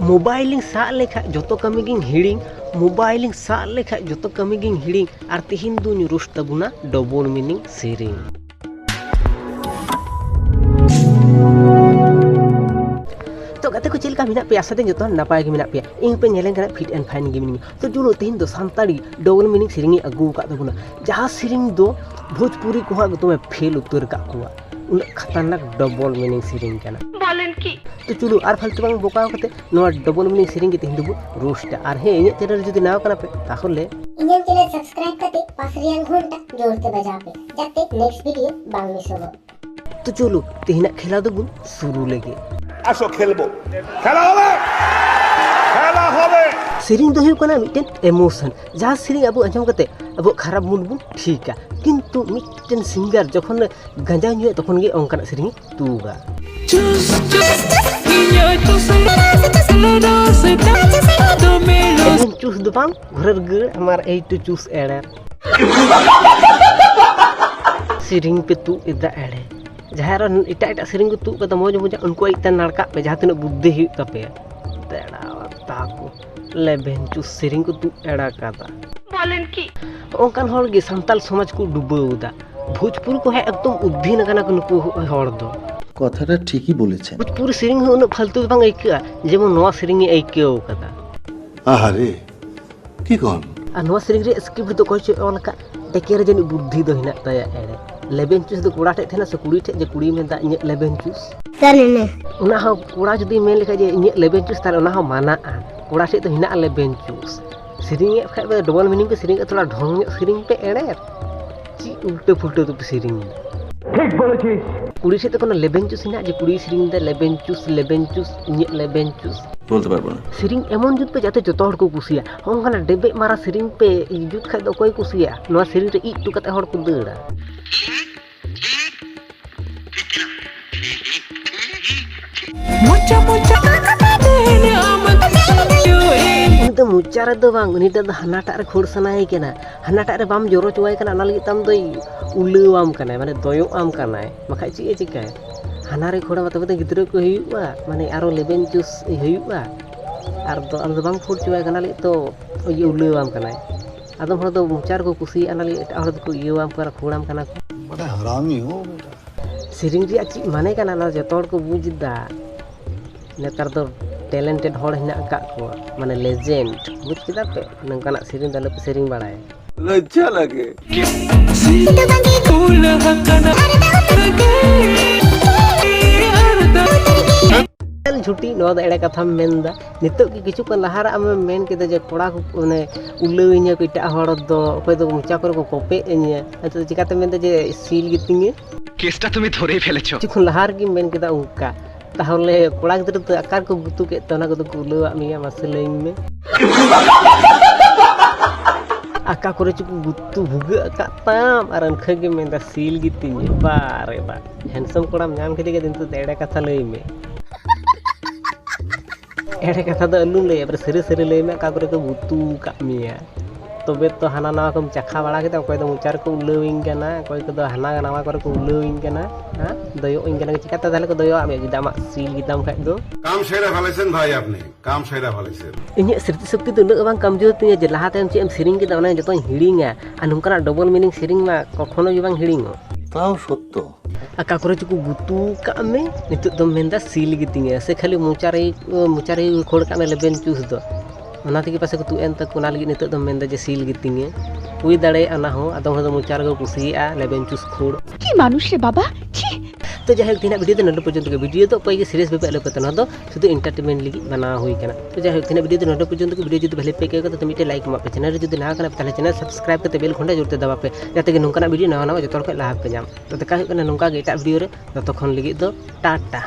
Mobile सा लेखा जो कमी हिड़ी मोबाइल सा लेखा जो कमी हिड़ी और तिहिन दो रुस तबुना डबल मीनिंग सेरिंग। तो गाते को चलका मिना पे आसाते जो नपाय मिना पे इन पे नेलें कना फिट एंड फाइन गेमिंग तो जुलो तिहिन दो सानताड़ी डबल मीनिंग सेरिंग अगू का तबुना जहां सेरिंग दो भोजपुरी को हा तो मैं फेल उतर का कुआ उन खतरनाक डबल मीनिंग सेरिंग कना बोलेन की। तो चलो आर फालतू बांग बोकाव कते नोआ डबल मीनिंग सेरिंग के तिहिन दो रोस्ट आर हे इन चैनल जुदी नाव कना पे ताहले इन चैनल सब्सक्राइब करते पास रियल घंटा जोड़ते बजा पे जाते नेक्स्ट वीडियो बांग मिस हो। तो चलो तिहिना खेला दो बुन शुरू लेगे आसो खेलबो खेला होबे सेरिंग दो हुई कना मिटेन इमोशन जहां सेरिंग अब अंजम कते अब खराब मूड बुन ठीक है किंतु मिटेन सिंगर जखन गांजा न्यू तखन गे ओंकना सेरिंग तुगा चूस दो बांग घरर गे हमार ए टू चूस एड़े सेरिंग पे तू इदा एड़े जहां इटा इटा सेरिंग को तू कदा मौज मौज उनको इता नड़का पे जहां तिना बुद्धि हुई तपे तेड़ा ताको लेबेन चूस सेरिंग को तू एड़ा कादा बोलेन की ओंकान हर गे संताल समाज को डुबोदा भोजपुरी को है एकदम उद्भिन्न कना नुकु हर दो কথাটা ঠিকই বলেছেন। भोजपुरी सेरिंग उन फालतू बांग आइका जेमन नोआ सेरिंग आइकेओ कदा आहारे की कोन आ नोआ सेरिंग रे स्क्रिप्ट तो कोच ओलका टेकेर जनी बुद्धि दो हिना ताया एड़े लेबेन चूस दो कोड़ा ठे थेना से कुड़ी ठे जे कुड़ी में दा इन लेबेन चूस करने उना हो कोड़ा जदी मेन लेखा जे इन लेबेन चूस तार उना हो माना कोड़ा ठे तो हिना लेबेन चूस सेरिंग खाय बे डबल मीनिंग पे सेरिंग थोड़ा ढोंग सेरिंग पे एड़े ची उल्टे फुलटे तो सेरिंग ठीक बोलेছিস कुड़ी से तो कोनो लेबेन चूस हिना जे कुड़ी सेरिंग दा लेबेन चूस इन लेबेन चूस বলতে পারবো না। सेरिंग एमन जुत पे जाते जतो हड़ को कुसिया होंगना डेबे मारा सेरिंग पे जुत खाय दो कोई कुसिया नोआ सेरिंग रे इटू कते हड़ को देड़ा तो मुचा रे दो बांग उनी तो हनाटा रे खोड़ सनाय केना हनाटा रे बाम जोरो चुवाय कना ना लगी तम दो उलुवाम कना माने दयो आम कना मखा ची ए चिका हाना रे खोड़ा तबे तो गिद्रो को हुआ माने आरो लेबेन चूस हुआ आर दो आम दो बांग खोड़ चुवाय कना लगी तो ये उलुवाम कना आदम हर दो मुचार को कुसी आना लगी एटा हर को युवाम करा खोड़ाम कना बड़ा हरामी हो बेटा। सेरिंग रे ची माने कना ना जतो हड़ को बुझदा नेतार दो टैलेंटेड हड़ हिना का को माने लेजेंड बुझ किदा पे नंकाना सेरिंग दाले पे सेरिंग बाड़ाय लज्जा लगे झूठी नो एड़े कथा मेनदा नितो की किछु को लहार आम मेन के जे कोड़ा को ने उल्लेविnya को इटा हड़ दो ओय दो मुचा कर को कोपे एnya तो चिकाते मेनदा जे सील गितिंगे केसटा तुम धरे फेलेছো चिखु लहार की मेन केदा उनका ताहले कोड़ा गिद्र तो आकार को गुतु के तना को उल्लेवा मिया मासे लेइन में आका करे चुकु गुतु भुगे का ताम आर अनखे के मेनदा सील गितिंगे बारे बा हैंडसम कोड़ा नाम के दिन तो एड़े कथा लई में एड़े कथा तो अलू ले पर सरे सरे ले में का करे को गुतु का मिया तबे तो हाना नावा को चखा बड़ा के कोई तो मुचार को उल्लेविंग कना कोई को हाना नावा करे को उल्लेविंग कना हां दयो इन कना चिकाता दाले को दयो आमे जुदा मा सील गिदाम खाय दो काम सेरा भालेसन भाई आपने काम सेरा भालेसन इन स्मृति शक्ति तो न बांग कमजोर तिया जे लहा तायम चे सेरिंग के दाना जतो हिड़िंगा आ नुकरा डबल मीनिंग सेरिंग मा कखनो जो बांग हिड़िंगो তাও সত্য। आका करे चुकु गुतु का में नितो दम मेंदा सील गितिंगे से खाली मुचारे खोड़ का में लेबेन चूस दो ओना तके पासे को तु एन तक कोना लगी नितो दम मेंदा जे सील गितिंगे हुई दाड़े अना हो आदम हो मुचार को कुसिया लेबेन चूस खोड़ की मानुष रे बाबा छी। तो जाहे तीना वीडियो तो नडो पर्यंत के वीडियो तो कोई सीरियस पे आलो कतना दो शुद्ध एंटरटेनमेंट लगी बना हुई कना तो जाहे तीना वीडियो तो नडो पर्यंत के वीडियो जदि भले पे के तो मिटे लाइक मा पे चैनल जदि ना कना ताले चैनल सब्सक्राइब करते बेल घंटा जोड़ते दबा पे जाते के नोंकाना वीडियो नवा नवा जतो के लाभ पे जाम तो का कना नोंका के एटा वीडियो रे ततखन लगी दो टाटा।